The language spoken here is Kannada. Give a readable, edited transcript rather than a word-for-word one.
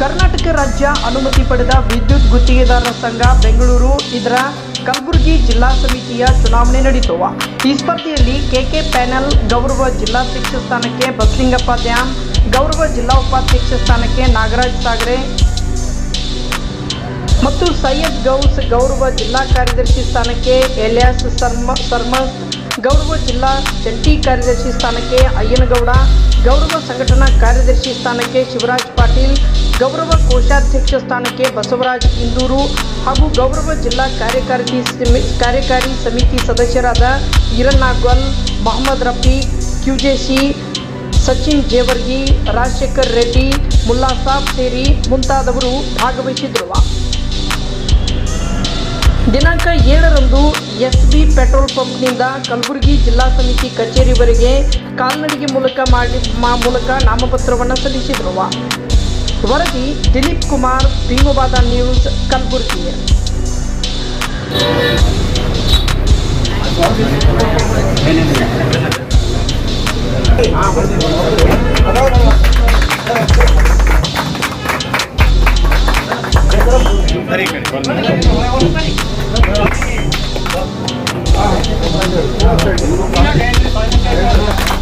ಕರ್ನಾಟಕ ರಾಜ್ಯ ಅನುಮತಿ ಪಡೆದ ವಿದ್ಯುತ್ ಗುತ್ತಿಗೆದಾರರ ಸಂಘ ಬೆಂಗಳೂರು ಇದರ ಕಲಬುರಗಿ ಜಿಲ್ಲಾ ಸಮಿತಿಯ ಚುನಾವಣೆ ನಡೆಯಿತು. ಈ ಸ್ಪರ್ಧೆಯಲ್ಲಿ ಕೆಕೆ ಪ್ಯಾನೆಲ್ ಗೌರವ ಜಿಲ್ಲಾಧ್ಯಕ್ಷ ಸ್ಥಾನಕ್ಕೆ ಬಸಲಿಂಗಪ್ಪ ದ್ಯಾಮ್, ಗೌರವ ಜಿಲ್ಲಾ ಉಪಾಧ್ಯಕ್ಷ ಸ್ಥಾನಕ್ಕೆ ನಾಗರಾಜ್ ಸಾಗರೆ ಮತ್ತು ಸೈಯದ್ ಗೌಸ್ ಗೌರವ ಜಿಲ್ಲಾ ಕಾರ್ಯದರ್ಶಿ ಸ್ಥಾನಕ್ಕೆ ಎಲಿಯಾಸ್ ಸರ್ಮಸ್, ಗೌರವ ಜಿಲ್ಲಾ ಜಂಟಿ ಕಾರ್ಯದರ್ಶಿ ಸ್ಥಾನಕ್ಕೆ ಅಯ್ಯನಗೌಡ, ಗೌರವ ಸಂಘಟನಾ ಕಾರ್ಯದರ್ಶಿ ಸ್ಥಾನಕ್ಕೆ ಶಿವರಾಜ್ ಪಾಟೀಲ್, ಗೌರವ ಕೋಶಾಧ್ಯಕ್ಷ ಸ್ಥಾನಕ್ಕೆ ಬಸವರಾಜ್ ಇಂದೂರು ಹಾಗೂ ಗೌರವ ಜಿಲ್ಲಾ ಕಾರ್ಯಕಾರಿ ಸಮಿತಿ ಸದಸ್ಯರಾದ ಈರಣ್ಣಾಗ್ವಲ್, ಮೊಹಮ್ಮದ್ ರಫೀಕ್, ಕ್ಯೂಜೆಸಿ, ಸಚಿನ್ ಜೇವರ್ಗಿ, ರಾಜಶೇಖರ್ ರೆಡ್ಡಿ, ಮುಲ್ಲಾ ಸಾಬ್ ಸೇರಿ ಮುಂತಾದವರು ಭಾಗವಹಿಸಿದ್ರು. ದಿನಾಂಕ 7ರಂದು ಎಸ್ಬಿ ಪೆಟ್ರೋಲ್ ಪಂಪ್ನಿಂದ ಕಲಬುರಗಿ ಜಿಲ್ಲಾ ಸಮಿತಿ ಕಚೇರಿವರೆಗೆ ಕಾಲ್ನಡಿಗೆ ಮೂಲಕ ನಾಮಪತ್ರವನ್ನು ಸಲ್ಲಿಸಿದರು. ವರದಿ Dilip Kumar, ಭೀಮವಾದ news, Kalaburagi. Very good.